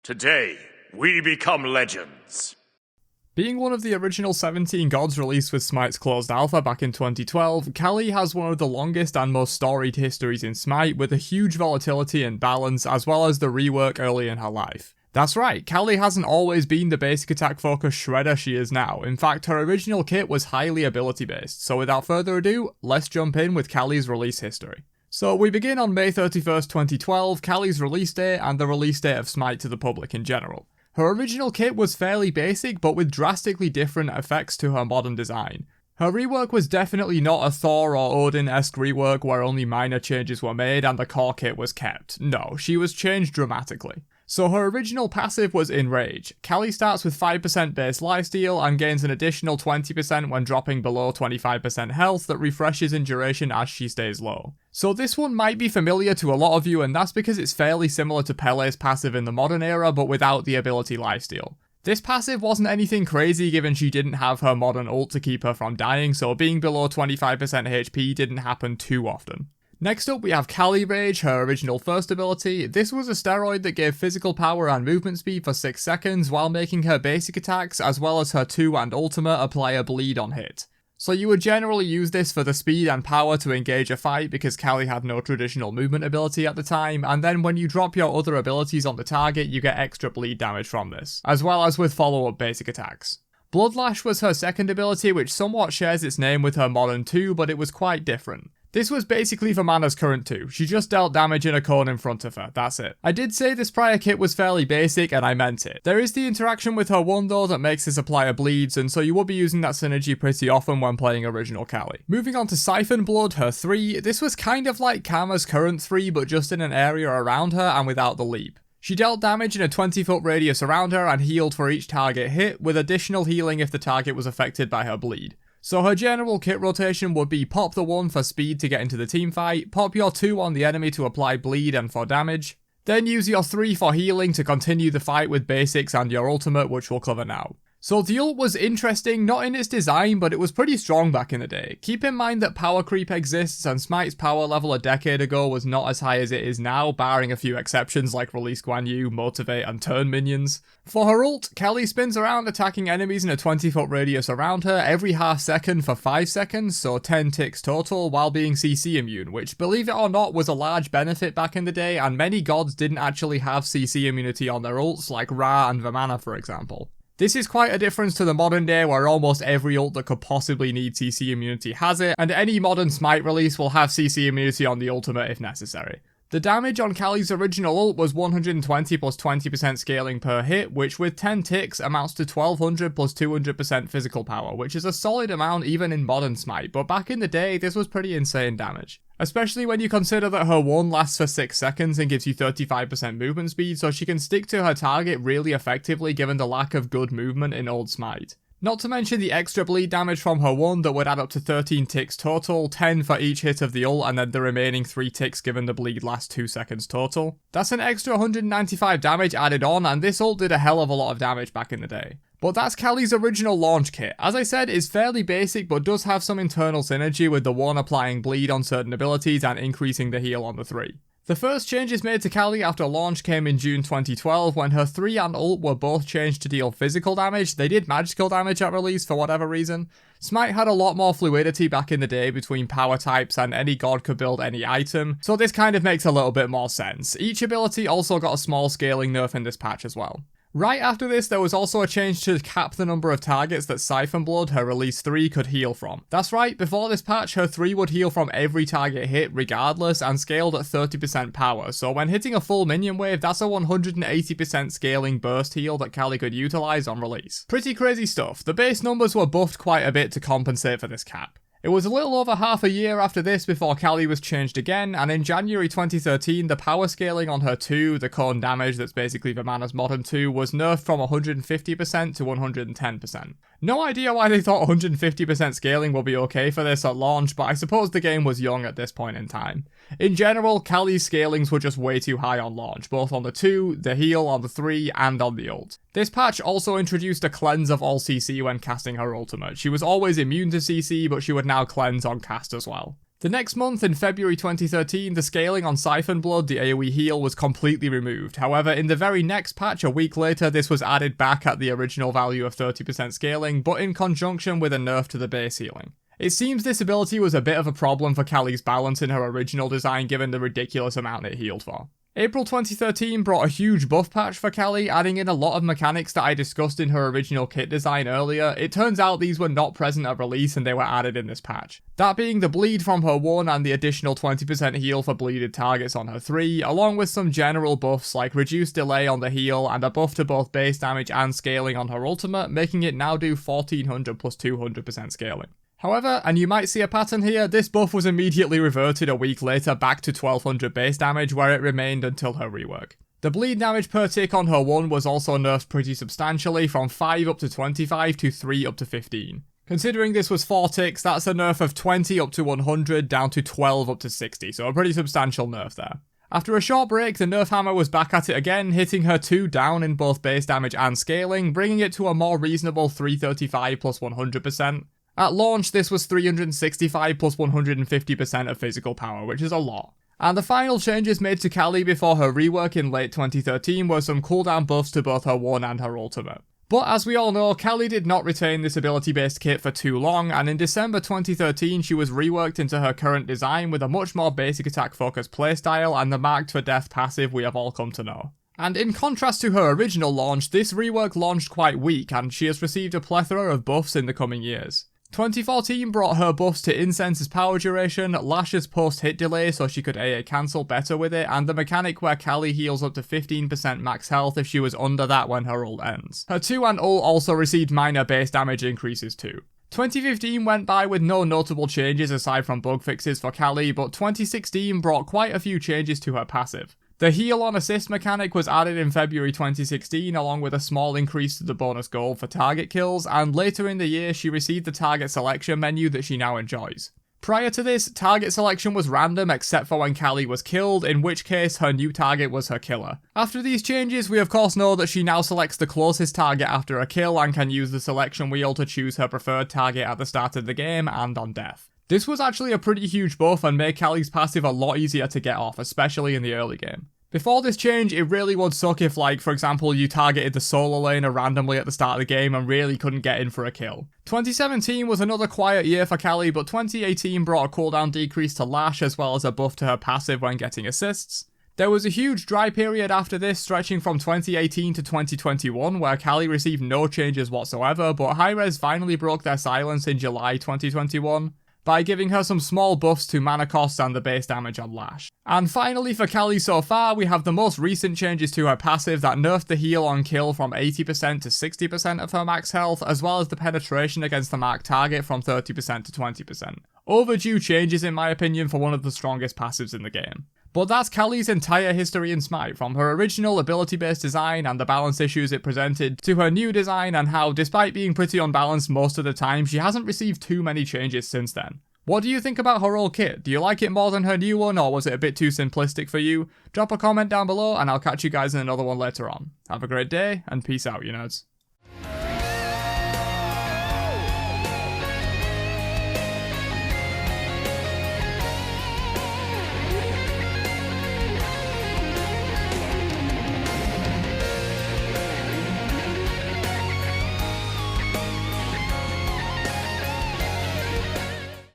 Today, we become legends. Being one of the original 17 gods released with Smite's closed alpha back in 2012, Kali has one of the longest and most storied histories in Smite, with a huge volatility and balance, as well as the rework early in her life. That's right, Kali hasn't always been the basic attack focused shredder she is now. In fact, her original kit was highly ability based, so without further ado, let's jump in with Kali's release history. So we begin on May 31st, 2012, Kali's release date and the release date of Smite to the public in general. Her original kit was fairly basic, but with drastically different effects to her modern design. Her rework was definitely not a Thor or Odin-esque rework where only minor changes were made and the core kit was kept. No, she was changed dramatically. So her original passive was Enrage. Kali starts with 5% base lifesteal and gains an additional 20% when dropping below 25% health that refreshes in duration as she stays low. So this one might be familiar to a lot of you, and that's because it's fairly similar to Pele's passive in the modern era but without the ability lifesteal. This passive wasn't anything crazy given she didn't have her modern ult to keep her from dying, so being below 25% HP didn't happen too often. Next up we have Kali Rage, her original first ability. This was a steroid that gave physical power and movement speed for 6 seconds while making her basic attacks as well as her 2 and ultimate apply a bleed on hit. So you would generally use this for the speed and power to engage a fight because Kali had no traditional movement ability at the time, and then when you drop your other abilities on the target you get extra bleed damage from this, as well as with follow-up basic attacks. Bloodlash was her second ability, which somewhat shares its name with her modern 2, but it was quite different. This was basically for Mana's current 2, she just dealt damage in a cone in front of her, that's it. I did say this prior kit was fairly basic and I meant it. There is the interaction with her 1 though that makes this apply bleeds, and so you will be using that synergy pretty often when playing original Kali. Moving on to Siphon Blood, her 3, this was kind of like Karma's current 3 but just in an area around her and without the leap. She dealt damage in a 20-foot radius around her and healed for each target hit, with additional healing if the target was affected by her bleed. So her general kit rotation would be pop the 1 for speed to get into the team fight, pop your 2 on the enemy to apply bleed and for damage, then use your 3 for healing to continue the fight with basics and your ultimate, which we'll cover now. So the ult was interesting, not in its design, but it was pretty strong back in the day. Keep in mind that power creep exists, and Smite's power level a decade ago was not as high as it is now, barring a few exceptions like Release Guan Yu, Motivate and Turn minions. For her ult, Kali spins around attacking enemies in a 20-foot radius around her every half second for 5 seconds, so 10 ticks total, while being CC immune, which, believe it or not, was a large benefit back in the day, and many gods didn't actually have CC immunity on their ults, like Ra and Vamana for example. This is quite a difference to the modern day where almost every ult that could possibly need CC immunity has it, and any modern Smite release will have CC immunity on the ultimate if necessary. The damage on Kali's original ult was 120 plus 20% scaling per hit, which with 10 ticks amounts to 1200 plus 200% physical power, which is a solid amount even in modern Smite, but back in the day this was pretty insane damage. Especially when you consider that her 1 lasts for 6 seconds and gives you 35% movement speed, so she can stick to her target really effectively given the lack of good movement in old Smite. Not to mention the extra bleed damage from her 1 that would add up to 13 ticks total, 10 for each hit of the ult and then the remaining 3 ticks given the bleed lasts 2 seconds total. That's an extra 195 damage added on, and this ult did a hell of a lot of damage back in the day. But that's Kali's original launch kit. As I said, it's fairly basic but does have some internal synergy with the 1 applying bleed on certain abilities and increasing the heal on the 3. The first changes made to Kali after launch came in June 2012 when her 3 and ult were both changed to deal physical damage. They did magical damage at release for whatever reason. Smite had a lot more fluidity back in the day between power types and any god could build any item, so this kind of makes a little bit more sense. Each ability also got a small scaling nerf in this patch as well. Right after this, there was also a change to cap the number of targets that Siphon Blood, her release 3, could heal from. That's right, before this patch, her 3 would heal from every target hit regardless and scaled at 30% power, so when hitting a full minion wave, that's a 180% scaling burst heal that Kali could utilize on release. Pretty crazy stuff. The base numbers were buffed quite a bit to compensate for this cap. It was a little over half a year after this before Kali was changed again, and in January 2013, the power scaling on her 2, the cone damage that's basically Vamana's modern 2, was nerfed from 150% to 110%. No idea why they thought 150% scaling would be okay for this at launch, but I suppose the game was young at this point in time. In general, Kali's scalings were just way too high on launch, both on the 2, the heal on the 3, and on the ult. This patch also introduced a cleanse of all CC when casting her ultimate. She was always immune to CC, but she would now cleanse on cast as well. The next month, in February 2013, the scaling on Siphon Blood, the AoE heal, was completely removed. However, in the very next patch, a week later, this was added back at the original value of 30% scaling, but in conjunction with a nerf to the base healing. It seems this ability was a bit of a problem for Callie's balance in her original design given the ridiculous amount it healed for. April 2013 brought a huge buff patch for Callie, adding in a lot of mechanics that I discussed in her original kit design earlier. It turns out these were not present at release and they were added in this patch. That being the bleed from her 1 and the additional 20% heal for bleeded targets on her 3, along with some general buffs like reduced delay on the heal and a buff to both base damage and scaling on her ultimate, making it now do 1400 plus 200% scaling. However, and you might see a pattern here, this buff was immediately reverted a week later back to 1200 base damage where it remained until her rework. The bleed damage per tick on her 1 was also nerfed pretty substantially from 5 up to 25 to 3 up to 15. Considering this was 4 ticks, that's a nerf of 20 up to 100 down to 12 up to 60, so a pretty substantial nerf there. After a short break, the nerf hammer was back at it again, hitting her 2 down in both base damage and scaling, bringing it to a more reasonable 335 plus 100%. At launch, this was 365 plus 150% of physical power, which is a lot. And the final changes made to Callie before her rework in late 2013 were some cooldown buffs to both her 1 and her ultimate. But as we all know, Callie did not retain this ability-based kit for too long, and in December 2013 she was reworked into her current design with a much more basic attack-focused playstyle and the Marked for Death passive we have all come to know. And in contrast to her original launch, this rework launched quite weak, and she has received a plethora of buffs in the coming years. 2014 brought her buffs to Incense's power duration, Lash's post-hit delay so she could AA cancel better with it, and the mechanic where Callie heals up to 15% max health if she was under that when her ult ends. Her 2 and ult also received minor base damage increases too. 2015 went by with no notable changes aside from bug fixes for Callie, but 2016 brought quite a few changes to her passive. The heal on assist mechanic was added in February 2016 along with a small increase to the bonus gold for target kills, and later in the year she received the target selection menu that she now enjoys. Prior to this, target selection was random except for when Callie was killed, in which case her new target was her killer. After these changes, we of course know that she now selects the closest target after a kill and can use the selection wheel to choose her preferred target at the start of the game and on death. This was actually a pretty huge buff and made Callie's passive a lot easier to get off, especially in the early game. Before this change, it really would suck if, like, for example, you targeted the solo laner randomly at the start of the game and really couldn't get in for a kill. 2017 was another quiet year for Callie, but 2018 brought a cooldown decrease to Lash as well as a buff to her passive when getting assists. There was a huge dry period after this, stretching from 2018 to 2021, where Callie received no changes whatsoever, but Hi-Rez finally broke their silence in July 2021. By giving her some small buffs to mana costs and the base damage on Lash. And finally for Callie so far, we have the most recent changes to her passive that nerfed the heal on kill from 80% to 60% of her max health, as well as the penetration against the marked target from 30% to 20%. Overdue changes in my opinion for one of the strongest passives in the game. But that's Callie's entire history in Smite, from her original ability-based design and the balance issues it presented, to her new design and how, despite being pretty unbalanced most of the time, she hasn't received too many changes since then. What do you think about her old kit? Do you like it more than her new one, or was it a bit too simplistic for you? Drop a comment down below and I'll catch you guys in another one later on. Have a great day, and peace out, you nerds.